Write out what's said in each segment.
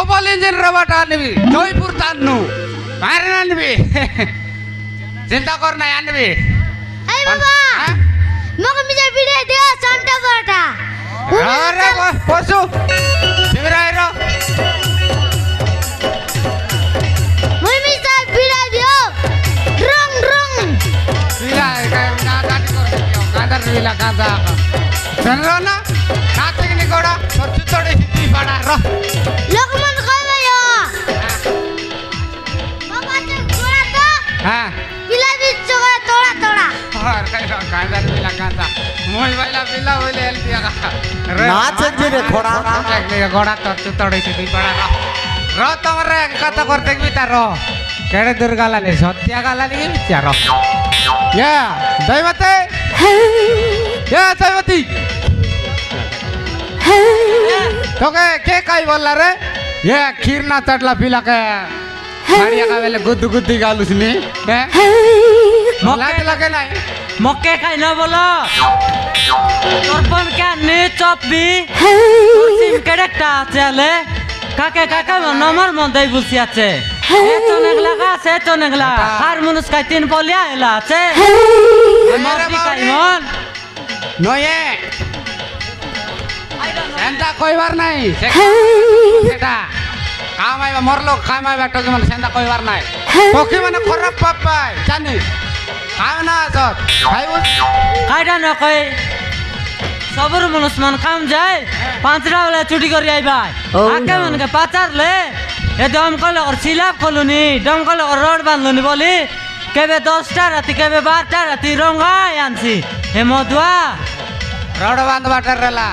Double engine rubber आनबी Jaipur तान्नु मारे आनबी चिंता कर ना आनबी अरे बाबा मग मुझे वीडियो दियो संटा बटा अरे पशु तिमीरा हेर मुझे साहब वीडियो दियो रंग रंग विला काय ना गाडी कर कादर विला कादा चलो ना नाते की निकोड़ा सच्चू थोड़ी हिंदी पढ़ा रो लोकमन कहवे यो बाबा ते गोरा तो हां विला भी चोगा तोड़ा तोड़ा और काय कादर विला कादा मोई वाला विला होले हेल दिया का नाच जे घोड़ा एक घोड़ा सच्चू थोड़ी हिंदी पढ़ा रो तमरे कथा करते की तारो केड़े दुर्गाला ने सत्या गाला ने विचारो या दैवते या दैवती तो के काय बोलला रे ये खीर ना चटला पिला के मारिया का वेले गुद्दू गुद्दी गालुस नी हैं लाग लगे नाही मक्के खाई ना बोलो तोरपन क्या ने चपबी तोरसिम केडेकटा चले काके काका नंबर मंदाई बुलसी আছে এ তো নেগলা কা সে তো নেগলা আর মানুষ কাই তিন পলিয়া এলা আছে মারবি কাই মন নয়ে সেন্টা কইবার নাই সেটা কামাইবা মরলো কামাইবা টকে মানে সেন্টা কইবার নাই পকি মানে খরাপ পাপ পাই জানি কাম না আছত খাইবো কাইডা না কই সবর মানুষ মান কাম যায় পাঁচটা বেলা ছুটি করি আইবাই আকে মনকে পাচারলে এ দমকল আর সিলাপ কলুনি দমকল আর রড বাঁধলুনি বলি কেবে 10টা রাতি কেবে 12টা রাতি রঙ্গাই আনছি হে মধুয়া রড বাঁধ বাটার রেলা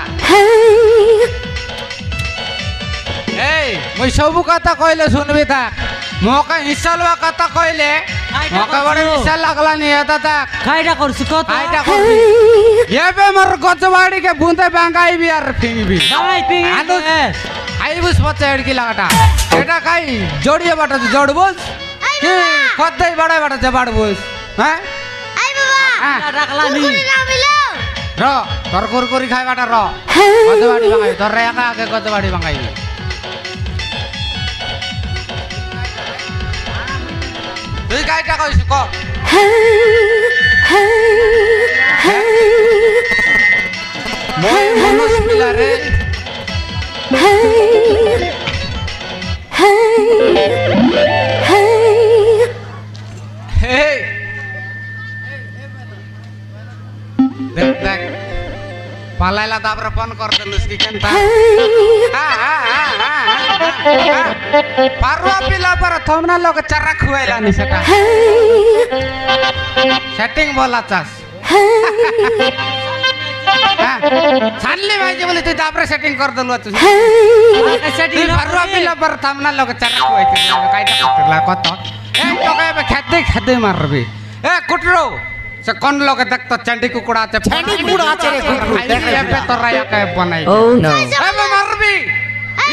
এই মই সবু কথা কইলে শুনবি তা মোকে হিসালবা কথা কইলে মোকে বড় হিসাল লাগলা নি এটা তা কাইডা করছি কত আইটা করবি এবে মোর গজবাড়ি কে বুঁদে বাঙ্গাইবি আর ফিংবি দাঁড়াই পিং আলু আইবুস পচে এড়কি লাগাটা এটা কাই জড়িয়ে বাটা জড়বুস কি কতই বড় বাটা যে বাড়বুস হ্যাঁ আই বাবা রাখলা নি কুকুরি না মিলো র তোর কুরকুরি খাই বাটা র গজবাড়ি বাঙ্গাই তোর একা আগে গজবাড়ি বাঙ্গাইবি তুই কাইটা কইছিস ক মই মনুষ মিলা রে হেই দেখ দেখ পালাইলা তারপরে ফোন করতে লুসকি কেনতা পারুয়া পিলা পর থমনা লোক চারা খুয়াইলা নি সেটা সেটিং বলা চাস ছানলি ভাইজি বলে তুই তারপরে সেটিং কর দলু তুই সেটিং পারুয়া পিলা পর থমনা লোক চারা খুয়াইতে কাইটা করতেলা কত এই তোকে খেতে খেতে মারবি এ কুটরো से कौन लोग देख तो चंडी कुकुड़ा चे चंडी कुकुड़ा चे रे कुकुड़ देख ये पे तो राया के बनाई ओ नो ए बे मारबी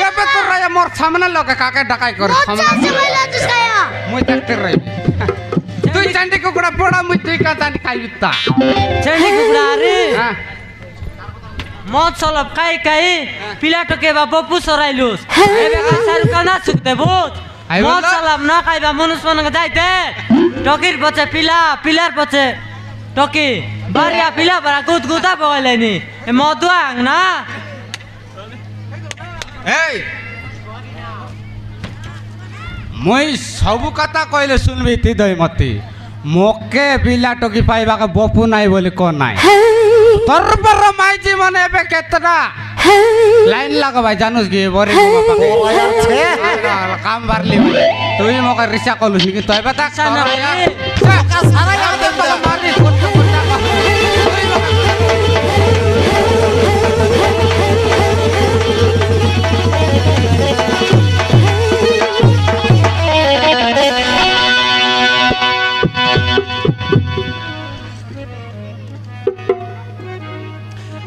ये पे तो राया मोर सामने लोग काके डकाई कर अच्छा से मिलो तुसकाया मुई देखते रही तू चंडी कुकुड़ा पड़ा मुई तुई का जानी खाई बिता चंडी कुकुड़ा रे हां मत सलब काई काई पिला टके बा बपु सराइलुस एबे कासार कना सुकते भूत मत सलब ना खाइबा मनुष्य मन जाइते टकिर पछे पिला पिलार पछे टकी बारिया पिला बरा गुद गुदा बगाइलेनी ए मधुआ ना এই মই সবু কথা কইলে শুনবি তি দই মতি মোকে বিলা টকি পাইবা কে বপু নাই বলি কোন নাই তোর পর মাইজি মানে এবে কেতটা লাইন লাগা ভাই জানুস কি বরে আছে কাম বারলি বলে তুই মোকে রিসা কলুস নি তুই বাতা সানা কা সারা গাতে মারি কোট কোট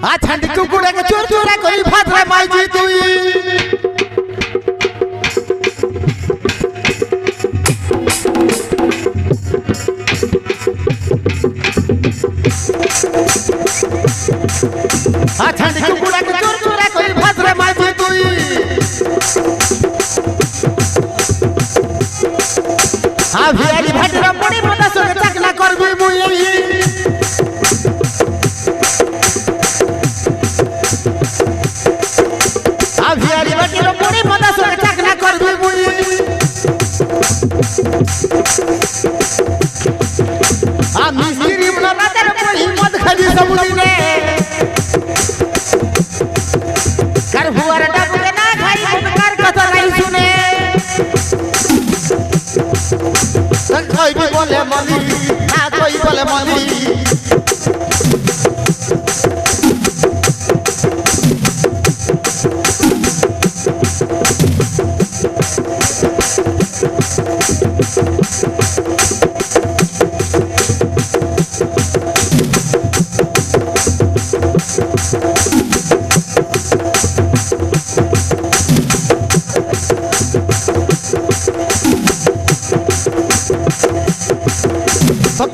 आ छंडी कुकुड़ा के चोर चोरा कोई फातरा माई तुई आ छंडी कुकुड़ा के चोर चोरा कोई फातरा माई तुई ভিয়ারি ভাটির মুড়ি মদা সঙ্গে চাকনা করবি মুই ভিয়ারি ভাটির মুড়ি মদা সঙ্গে চাকনা করবি মুই মিস্ত্রি মনা রাতের মুই মদ খাবি সবুদিনে কার ভুয়ার ডাবুকে না খাই কার কথা নাই শুনে কইবি বলে মলি না কই বলে মলি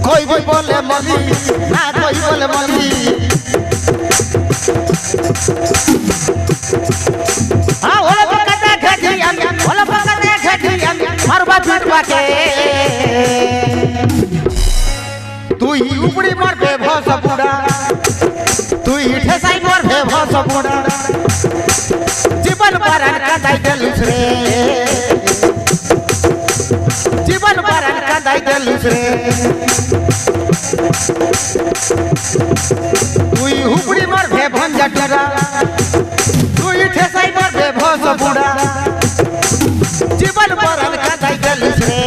কইবি বলে মলি না কই বলে মলি ওলা পকাতে খেটি আমি ওলা পকাতে খেটি আমি মারবা পিটবাকে তুই উপড়ি মারবে ভস পুড়া তুই ঠেসাই মারবে ভস পুড়া জীবন পারান কাদাই দেলুস রে জীবন পারান কাদাই দেলুস রে তুই হুপড়ি মারবে ভঞ্জা টরা তুই ঠেসাই মারবে ভস বুড়া জীবন পরান কাঁদাই গেলিস রে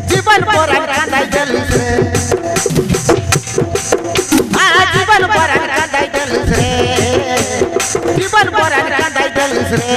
জীবন পরান কাঁদাই গেলিস রে জীবন পরান কাঁদাই গেলিস রে জীবন পরান কাঁদাই গেলিস রে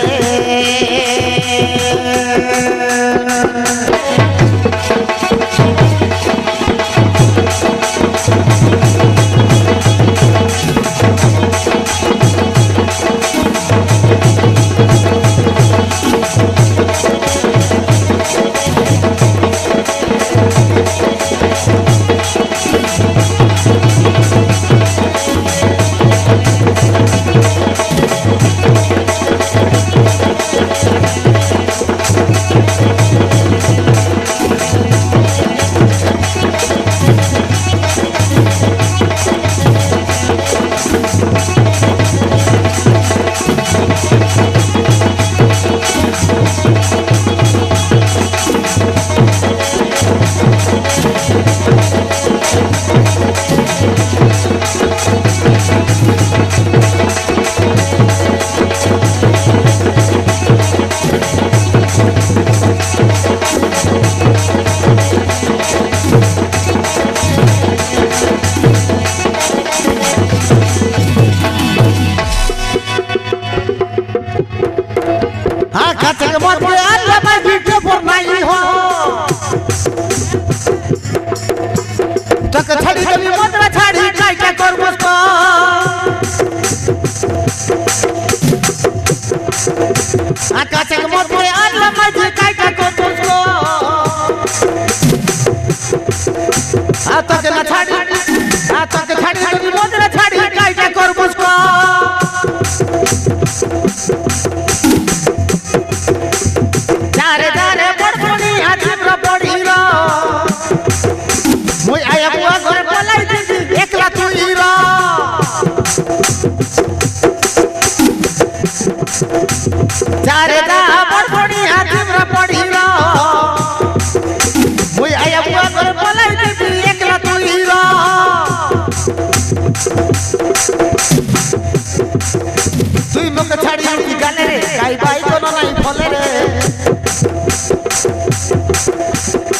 তুই মুখ ছাড়ি কি গালে রে কাই বাই কোনো নাই ফলে রে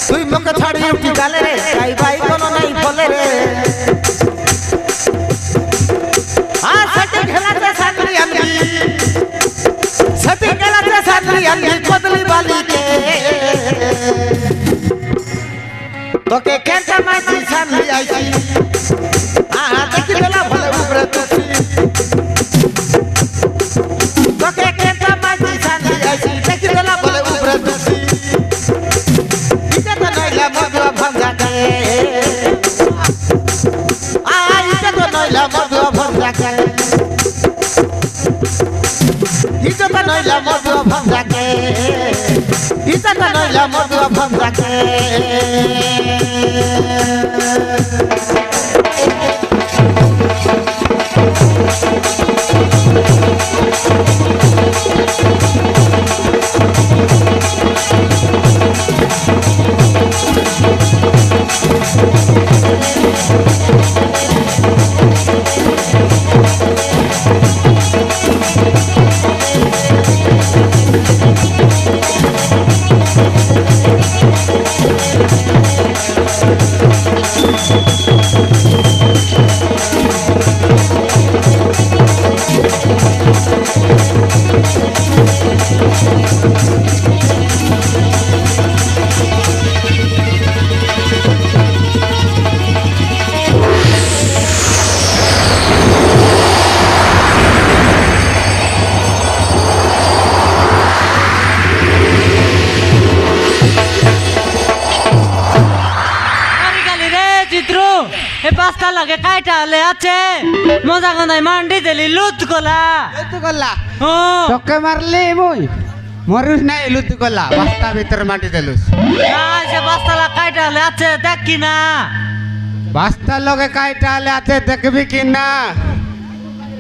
তুই মুখ ছাড়ি কি গালে রে কাই বাই কোনো নাই ফলে রে আ সতে খেলাতে সাতরি আমি সতে খেলাতে সাতরি আমি কদলি বালি কে তোকে কেনটা মাছি সামলি আইছি আ দেখি বেলা ভলে উপরে তুই তোকে কেনটা মাছি সামলি আইছি দেখি বেলা ভলে উপরে তুই ইটা তো নইলা মধুয়া ভঙ্গা কে আ ইটা তো নইলা মধুয়া ভঙ্গা কে ইটা তো নইলা মধুয়া ভঙ্গা কে ইটা তো নইলা মধুয়া ভঞ্জাকে এ পাঁচটা লাগে কাইটা হলে আছে মজা গনাই মান্ডি দিলি লুত গলা লুতু গলা ও তোকে মারলি মুই মরিস নাই লুতু গলা বস্তা ভিতরে মাটি দেলুস না সে পাঁচটা লাগ কাইটা হলে আছে দেখ কি না বস্তা লগে কাইটা হলে আছে দেখবি কি না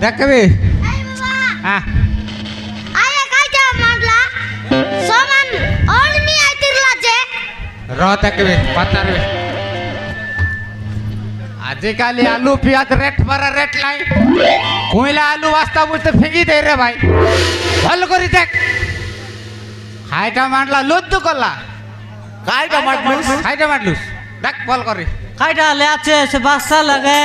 দেখবি এই বাবা হ্যাঁ আরে কাইটা মারলা সমান অলমি আইতিরলা যে র দেখবি পাতারবি আজিকালি আলু পেঁয়াজ রেট মারা রেট নাই কইলা আলু বস্তা বুঝতে ফেঁকি দে রে ভাই ভালো করে দেখ হাইটা মারলা লুদ্দু করলা কাইটা মারলুস হাইটা মারলুস দেখ বল করে কাইটা হলে আছে সে পাঁচটা লাগে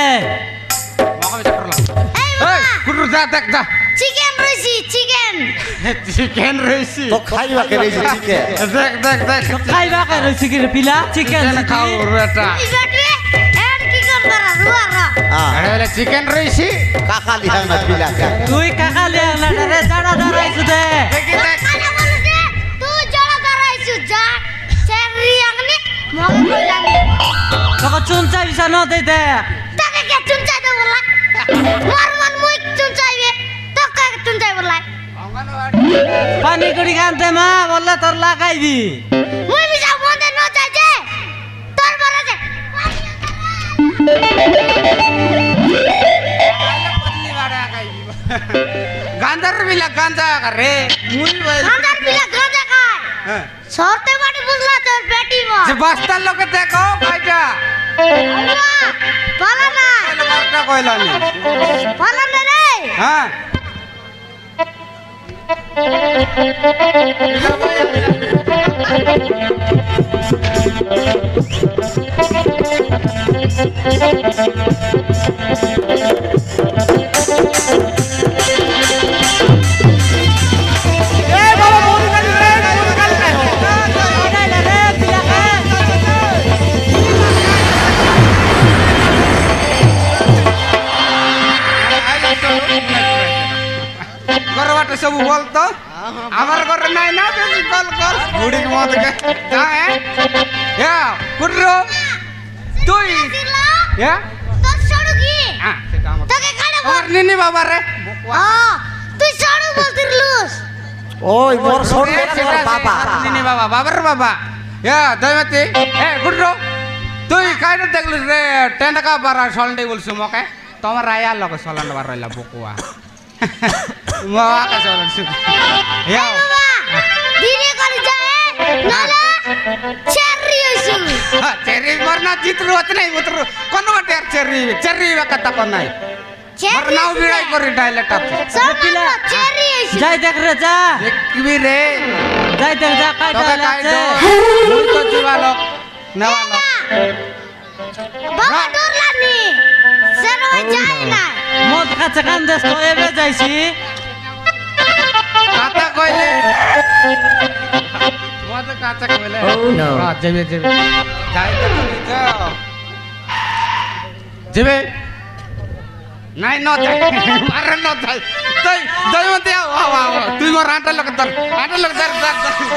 মকামি চাকরলা এই এই বাবা কুটু যা দেখ যা চিকেন রইছি চিকেন চিকেন রইছি তো খাইবা কে রইছে চিকে দেখ দেখ দেখ খাইবা কে রইছি কি রে পিলা চিকেন চিকেন খাও বেটা এই বেটে এর কি করবা রুয়া র আরে বলে চিকেন রইছি কাকা লিহা না পিলা তুই কাকা লিয়া না রে জাড়া দাঁড়াইছু দে দেখি দেখ কানা বলে দে তুই জড়া দাঁড়াইছু যা চেরি আগনি মগ কইলানি তোকে চুনচা বিছা ন দে দে তাকে কে চুনচাই দে বলা মোর মন মুই চুনচাইবে তোকে চুনচাই বলা পানি কুড়ি খানতে মা বললে তোর লাগাইবি মুই মিছা বন্ধে ন যাই যে তোর বড় যে গান্ধার বিলা গাঞ্জা রে মুই আন্দার পিলা গাঁজা খায় হ্যাঁ সরতে মাটি বুঝলা তোর বেটি মো যে বস্তার লোকে দেখো ভাইটা পালা না মারটা কইলানি পালা না রে হ্যাঁ গরবাটা সব বলতো আমার ঘরে নাই না বেশি কল কর বুড়ি মদকে যা হ্যাঁ কুটরো তুই দিলা হ্যাঁ তোর সরু কি হ্যাঁ সেটা আমার তোকে কাড়ে আমার নিনি বাবা রে তুই সরু বলতিরলুস ওই মোর সর সেটা বাবা নিনি বাবা বাবার বাবা হ্যাঁ দয়মতি কুটরো তুই কাইটা দেখলি রে 10 টাকা বারা সলডে বলছো মকে তোমার রায়া লগে সলান বার রইলা বকুয়া মাওয়া কা সলান সু ইয়া বাবা দিনে করে যায় নালা চেরি হইছু চেরি মরনা জিতরু অত নাই উতরু কোন বাটে চেরি চেরি কথা কোন নাই মর নাও বিড়াই করে ডাইলেট আছে সরপিলা চেরি হইছু যাই দেখ রে যা দেখবি রে যাই দেখ যা কাইটা তোকে হলে কাই আছে দো মুই তো দিবালো নেওয়ালো বাবা ডরলানি সেরো যায় না মদ কাছে কান দেশ তো এবে যাইছি কাতা কইলে মদ কাতা কইলে যাবে যাবে যাই তো তুমি যাও যাবে নাই ন যাই মারে ন যাই তুই দয়মতি তুই মোর আটা লোক ধর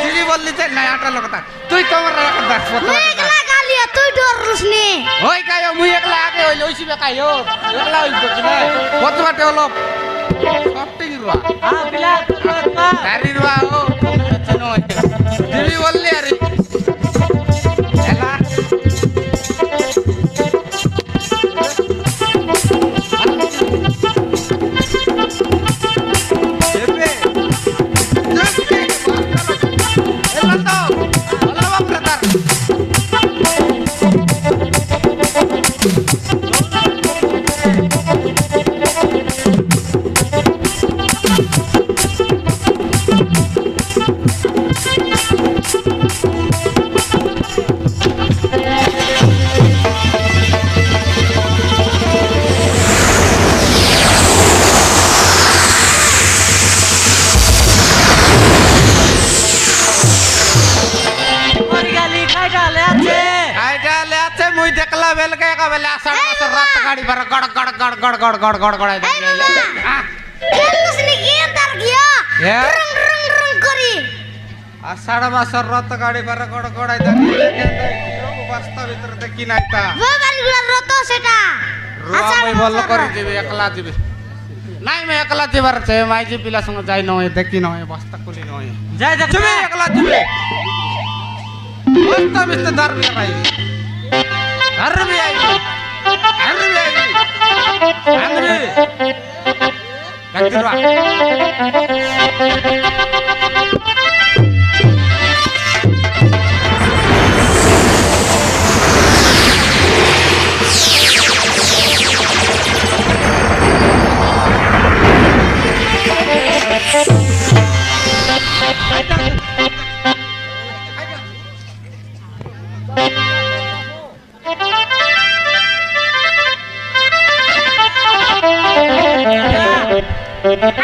দিদি বললি যে নাই আটা লোক ধর তুই তোমার ধর মুই একলা গালিয়া তুই ডরলুস নি ওই কায়ো মুই একলা আগে হইলে ওইসিবে কায়ো একলা হইব কি না কত বাটে হলো সফটিং রুয়া আ পিলা গাড়ি রুয়া ও নয় দিদি বললি আরে বেলকে একা বেলে আষাঢ় মাসের রাত গাড়ি ভরা গড় গড় গড় গড় গড় গড় গড় গড়াই এই মামা কেলস নি গিয়ে তার গিয়া এ? রং রং রং করি আষাঢ় মাসের রাত গাড়ি ভরা গড় গড়াই দেখলে বাস্তা ভিতরে দেখি নাই তা বাবারি গুলা রত সেটা রুয়া বল করে দিবি একলা দিবি নাই মে একলা দিবার আছে মাইজি পিলা সঙ্গে যাই নয় দেখি নয় বস্তা খুলি নয় যাই দেখ তুমি একলা দিবে বস্তা ভিতরে ধরবি ভাই ধরবি আইবি ধরবি আইবি আনবি দেখি রুয়া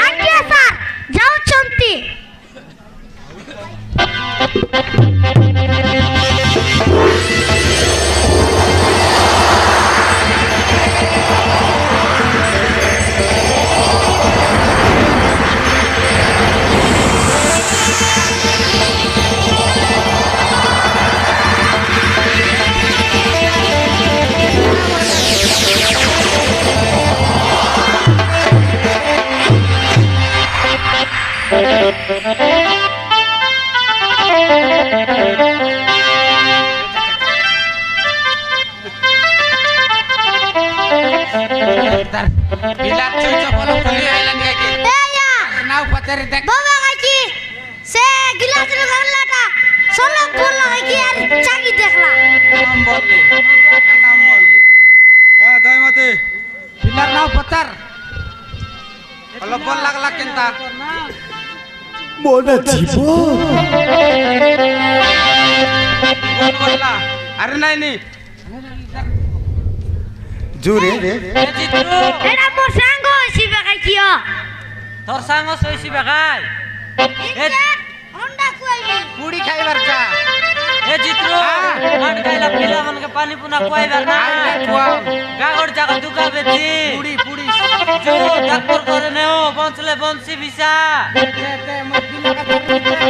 আজ্ঞা স্যার যাওছন্তি পিলার চুইচো বলো খুলি আইলেন কাকে এয়া নাও পাতারে দেখ বাবা কাকি সে গিলাসের গামলাটা সোলা বললা কি আর চাকি দেখলা নাম বললি নাম বললি জয়মতী পিলার নাও পাতার বলো বল লাগলা কেনতা মনে জীব বল বললা আরে নাই নি জুরে এ জিতু এটা মোর সাঙ্গ হইছিবে কাকিও তোর সাঙ্গ সইছি বেকাই ইতে হন্ডা কুইবি পুড়ি খাইবার চা এ জিতু মাঠ গাইলা পিলা মনকে পানি পুনা কুয়াইবার না আইলে কুয়াও গাগড় জায়গা দুকা বেচি পুড়ি পুড়ি জো ডাক্তার করে নেও বঞ্চলে বঞ্চি ভিসা দে দে মই পিলা কথা